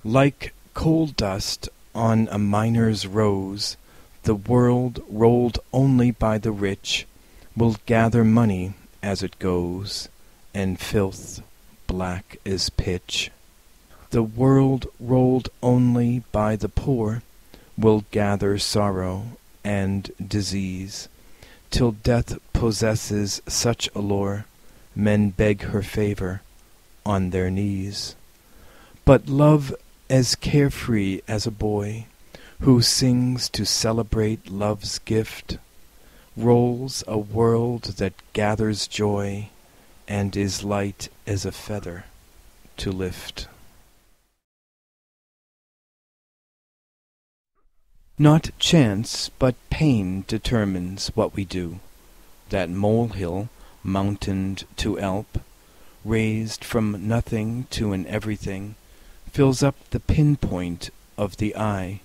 Like coal dust on a miner's rose, the world, rolled only by the rich, will gather money as it goes, and filth black as pitch. The world, rolled only by the poor, will gather sorrow and disease, till death possesses such allure, men beg her favor on their knees. But love, as carefree as a boy, who sings to celebrate love's gift, rolls a world that gathers joy, and is light as a feather to lift. Not chance, but pain determines what we do. That molehill, mountained to Alp, raised from nothing to an everything, fills up the pinpoint of the eye.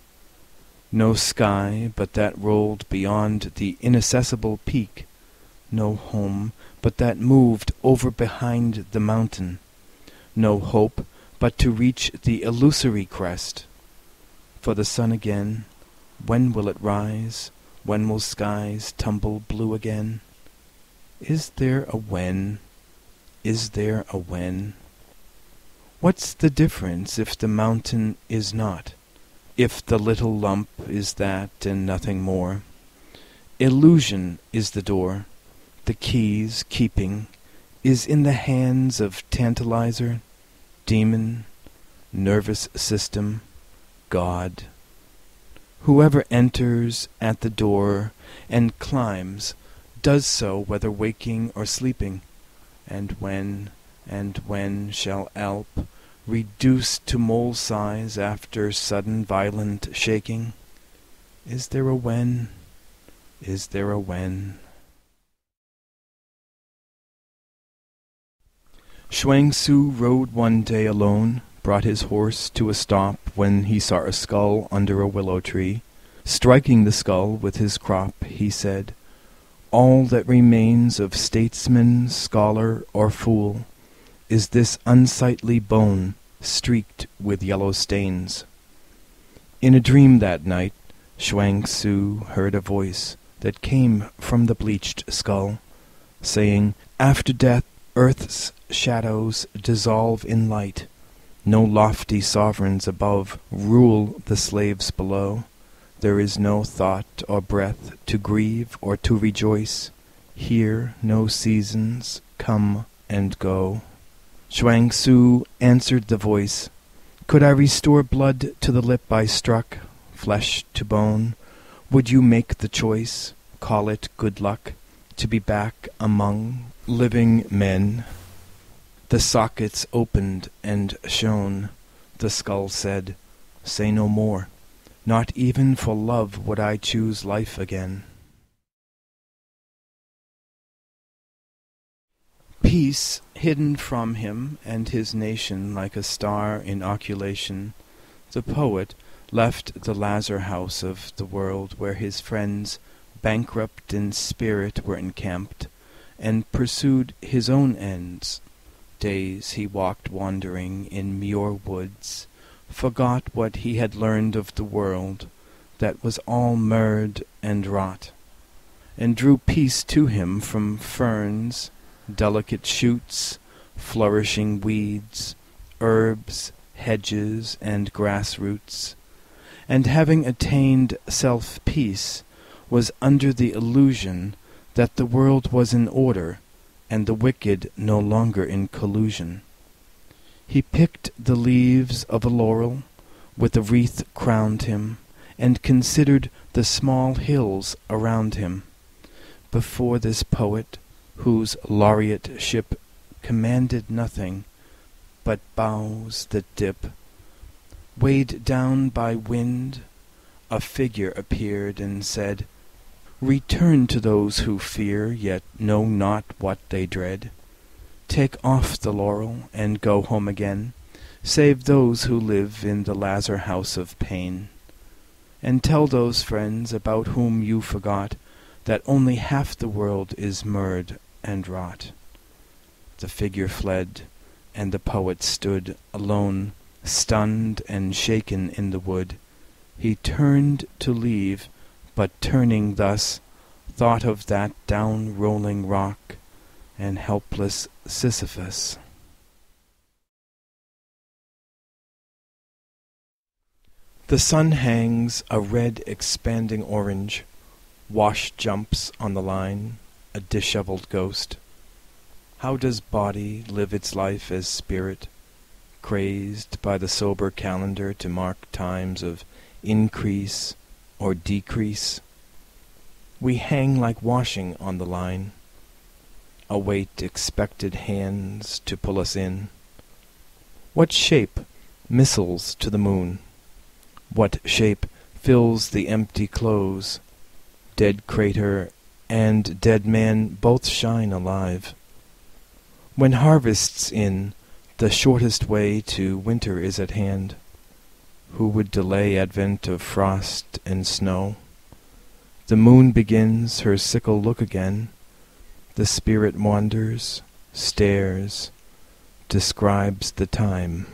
No sky but that rolled beyond the inaccessible peak, no home but that moved over behind the mountain, no hope but to reach the illusory crest. For the sun again, when will it rise? When will skies tumble blue again? Is there a when? Is there a when? What's the difference if the mountain is not? If the little lump is that and nothing more? Illusion is the door. The keys keeping is in the hands of tantalizer, demon, nervous system, God. Whoever enters at the door and climbs does so whether waking or sleeping. And when shall Alp, reduced to mole size after sudden violent shaking? Is there a when? Is there a when? Shuang-Tzu rode one day alone, brought his horse to a stop when he saw a skull under a willow tree. Striking the skull with his crop, he said, "All that remains of statesman, scholar, or fool is this unsightly bone streaked with yellow stains." In a dream that night, Shuang-Tzu heard a voice that came from the bleached skull, saying, "After death, earth's shadows dissolve in light. No lofty sovereigns above rule the slaves below. There is no thought or breath to grieve or to rejoice. Here no seasons come and go." Shuang-Tzu answered the voice, "Could I restore blood to the lip I struck, flesh to bone, would you make the choice, call it good luck, to be back among living men?" The sockets opened and shone. The skull said, "Say no more. Not even for love would I choose life again." Peace, hidden from him and his nation like a star in occultation, the poet left the lazar house of the world where his friends, bankrupt in spirit, were encamped, and pursued his own ends. Days he walked wandering in muir woods, forgot what he had learned of the world, that was all marred and rot, and drew peace to him from ferns, delicate shoots, flourishing weeds, herbs, hedges, and grass roots, and having attained self-peace, was under the illusion that the world was in order, and the wicked no longer in collusion. He picked the leaves of a laurel, with a wreath crowned him, and considered the small hills around him. Before this poet, whose laureateship commanded nothing but bows that dip, weighed down by wind, a figure appeared and said, "Return to those who fear, yet know not what they dread. Take off the laurel and go home again. Save those who live in the lazar house of pain. And tell those friends about whom you forgot that only half the world is marred and rot." The figure fled, and the poet stood alone, Stunned and shaken in the wood, he turned to leave, but turning thus, thought of that down-rolling rock and helpless Sisyphus. The sun hangs a red expanding orange. Wash jumps on the line, a dishevelled ghost. How does body live its life as spirit, crazed by the sober calendar to mark times of increase or decrease? We hang like washing on the line, await expected hands to pull us in. What shape missiles to the moon? What shape fills the empty close? Dead crater and dead man both shine alive. When harvest's in, the shortest way to winter is at hand. Who would delay advent of frost and snow? The moon begins her sickle look again. The spirit wanders, stares, describes the time.